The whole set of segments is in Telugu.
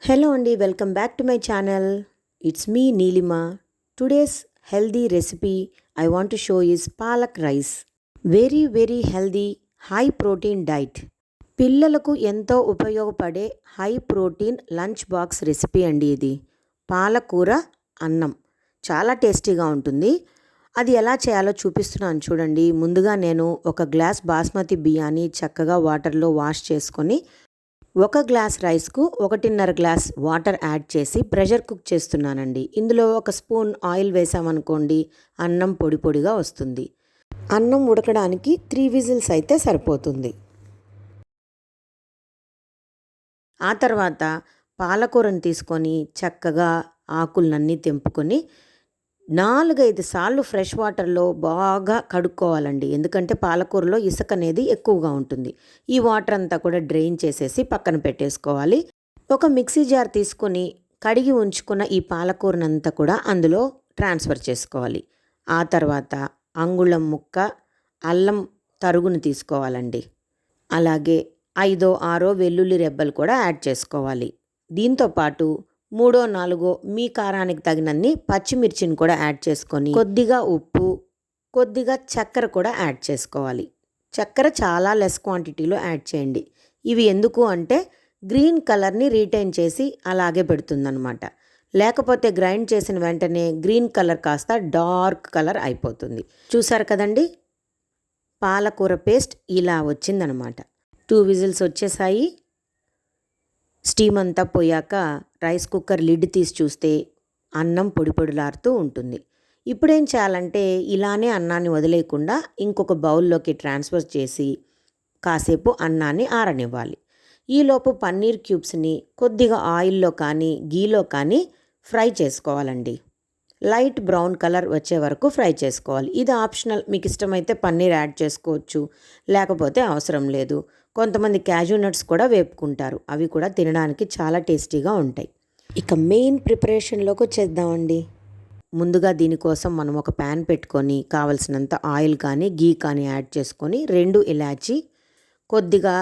Hello Andy, welcome back to my channel. It's me Neelima. Today's healthy recipe I want to show is palak rice. Very healthy, high protein diet. పిల్లలకు ఎంతో ఉపయోగపడే high protein lunch box recipe అండి ఇది. పాలకూర అన్నం చాలా టేస్టీగా ఉంటుంది. అది ఎలా చేయాలో చూపిస్తున్నాను చూడండి. ముందుగా నేను ఒక గ్లాస్ బాస్మతి బియ్యాన్ని చక్కగా వాటర్లో వాష్ చేసుకొని ఒక గ్లాస్ రైస్కు 1.5 గ్లాస్ వాటర్ యాడ్ చేసి ప్రెషర్ కుక్ చేస్తున్నానండి. ఇందులో ఒక స్పూన్ ఆయిల్ వేసామనుకోండి, అన్నం పొడి పొడిగా వస్తుంది. అన్నం ఉడకడానికి 3 విజిల్స్ అయితే సరిపోతుంది. ఆ తర్వాత పాలకూరను తీసుకొని చక్కగా ఆకులన్నీ తెంపుకొని 4-5 సార్లు ఫ్రెష్ వాటర్లో బాగా కడుక్కోవాలండి. ఎందుకంటే పాలకూరలో ఇసుక అనేది ఎక్కువగా ఉంటుంది. ఈ వాటర్ అంతా కూడా డ్రైన్ చేసేసి పక్కన పెట్టేసుకోవాలి. ఒక మిక్సీ జార్ తీసుకొని కడిగి ఉంచుకున్న ఈ పాలకూరనంతా కూడా అందులో ట్రాన్స్ఫర్ చేసుకోవాలి. ఆ తర్వాత అంగుళం ముక్క అల్లం తరుగును తీసుకోవాలండి. అలాగే 5-6 వెల్లుల్లి రెబ్బలు కూడా యాడ్ చేసుకోవాలి. దీంతోపాటు 3-4 మీ కారానికి తగినన్ని పచ్చిమిర్చిని కూడా యాడ్ చేసుకొని కొద్దిగా ఉప్పు, కొద్దిగా చక్కెర కూడా యాడ్ చేసుకోవాలి. చక్కెర చాలా లెస్ క్వాంటిటీలో యాడ్ చేయండి. ఇవి ఎందుకు అంటే గ్రీన్ కలర్ని రీటైన్ చేసి అలాగే పెడుతుందన్నమాట. లేకపోతే గ్రైండ్ చేసిన వెంటనే గ్రీన్ కలర్ కాస్త డార్క్ కలర్ అయిపోతుంది. చూసారు కదండి, పాలకూర పేస్ట్ ఇలా వచ్చిందనమాట. 2 విజిల్స్ వచ్చేసాయి. స్టీమ్ అంతా పోయాక రైస్ కుక్కర్ లిడ్ తీసి చూస్తే అన్నం పొడి పొడిలాడుతూ ఉంటుంది. ఇప్పుడేం చేయాలంటే ఇలానే అన్నాన్ని వదిలేయకుండా ఇంకొక బౌల్లోకి ట్రాన్స్ఫర్ చేసి కాసేపు అన్నాన్ని ఆరనివ్వాలి. ఈలోపు పన్నీర్ క్యూబ్స్ని కొద్దిగా ఆయిల్లో కానీ గీలో కానీ ఫ్రై చేసుకోవాలండి. లైట్ బ్రౌన్ కలర్ వచ్చే వరకు ఫ్రై చేసుకోవాలి. ఇది ఆప్షనల్, మీకు ఇష్టమైతే పన్నీర్ యాడ్ చేసుకోవచ్చు, లేకపోతే అవసరం లేదు. కొంతమంది క్యాజూ నట్స్ కూడా వేపుకుంటారు, అవి కూడా తినడానికి చాలా టేస్టీగా ఉంటాయి. ఇక మెయిన్ ప్రిపరేషన్లోకి వచ్చేద్దామండి. ముందుగా దీనికోసం మనం ఒక ప్యాన్ పెట్టుకొని కావలసినంత ఆయిల్ కానీ గీ కానీ యాడ్ చేసుకొని 2 ఇలాచి, కొద్దిగా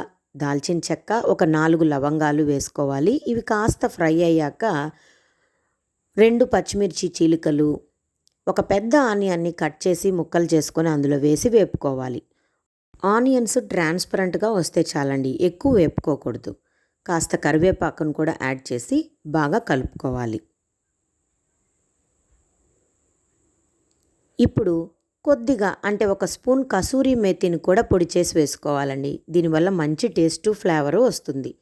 దాల్చిన చెక్క, ఒక 4 లవంగాలు వేసుకోవాలి. ఇవి కాస్త ఫ్రై అయ్యాక 2 పచ్చిమిర్చి చీలికలు, ఒక పెద్ద ఆనియన్ని కట్ చేసి ముక్కలు చేసుకొని అందులో వేసి వేపుకోవాలి. ఆనియన్స్ ట్రాన్స్పరెంట్గా వస్తే చాలండి, ఎక్కువ వేపుకోకూడదు. కాస్త కరివేపాకును కూడా యాడ్ చేసి బాగా కలుపుకోవాలి. ఇప్పుడు కొద్దిగా అంటే ఒక స్పూన్ కసూరి మేతిని కూడా పొడి చేసి వేసుకోవాలండి. దీనివల్ల మంచి టేస్టు ఫ్లేవరు వస్తుంది.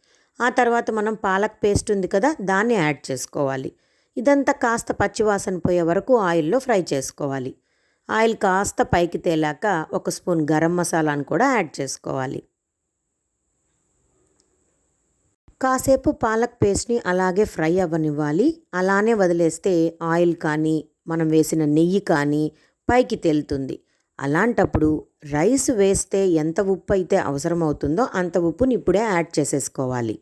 ఆ తర్వాత మనం పాలక్ పేస్ట్ ఉంది కదా, దాన్ని యాడ్ చేసుకోవాలి. ఇదంతా కాస్త పచ్చివాసన పోయే వరకు ఆయిల్లో ఫ్రై చేసుకోవాలి. ఆయిల్ కాస్త పైకి తేలాక ఒక స్పూన్ గరం మసాలాను కూడా యాడ్ చేసుకోవాలి. కాసేపు పాలక్ పేస్ట్ని అలాగే ఫ్రై అవ్వనివ్వాలి. అలానే వదిలేస్తే ఆయిల్ కానీ మనం వేసిన నెయ్యి కానీ పైకి తేలుతుంది. అలాంటప్పుడు రైస్ వేస్తే ఎంత ఉప్పు అయితే అవసరమవుతుందో అంత ఉప్పుని ఇప్పుడే యాడ్ చేసేసుకోవాలి.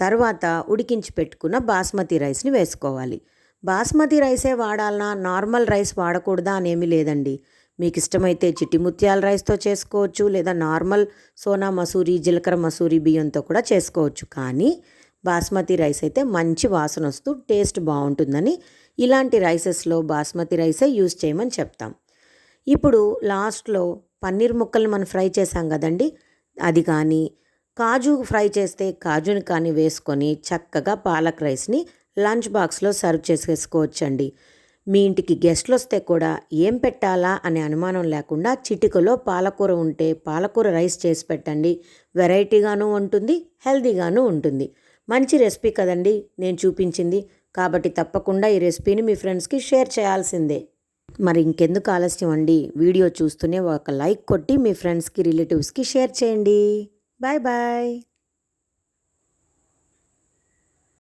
తర్వాత ఉడికించి పెట్టుకున్న బాస్మతి రైస్ని వేసుకోవాలి. బాస్మతి రైసే వాడాలన్నా, నార్మల్ రైస్ వాడకూడదా అనేమి లేదండి. మీకు ఇష్టమైతే చిట్టి ముత్యాల రైస్తో చేసుకోవచ్చు, లేదా నార్మల్ సోనా మసూరి, జీలకర్ర మసూరి బియ్యంతో కూడా చేసుకోవచ్చు. కానీ బాస్మతి రైస్ అయితే మంచి వాసన వస్తూ టేస్ట్ బాగుంటుందని ఇలాంటి రైసెస్లో బాస్మతి రైసే యూజ్ చేయమని చెప్తాం. ఇప్పుడు లాస్ట్లో పన్నీర్ ముక్కలు మనం ఫ్రై చేసాం కదండి, అది కానీ కాజు ఫ్రై చేస్తే కాజుని కానీ వేసుకొని చక్కగా పాలక్ రైస్ని లంచ్ బాక్స్లో సర్వ్ చేసేసుకోవచ్చండి. మీ ఇంటికి గెస్ట్లు వస్తే కూడా ఏం పెట్టాలా అనే అనుమానం లేకుండా చిటికలో పాలకూర ఉంటే పాలకూర రైస్ చేసి పెట్టండి. వెరైటీగాను ఉంటుంది, హెల్తీగాను ఉంటుంది. మంచి రెసిపీ కదండి నేను చూపించింది. కాబట్టి తప్పకుండా ఈ రెసిపీని మీ ఫ్రెండ్స్కి షేర్ చేయాల్సిందే. మరి ఇంకెందుకు ఆలస్యం అండి, వీడియో చూస్తూనే ఒక లైక్ కొట్టి మీ ఫ్రెండ్స్కి, రిలేటివ్స్కి షేర్ చేయండి. Bye bye.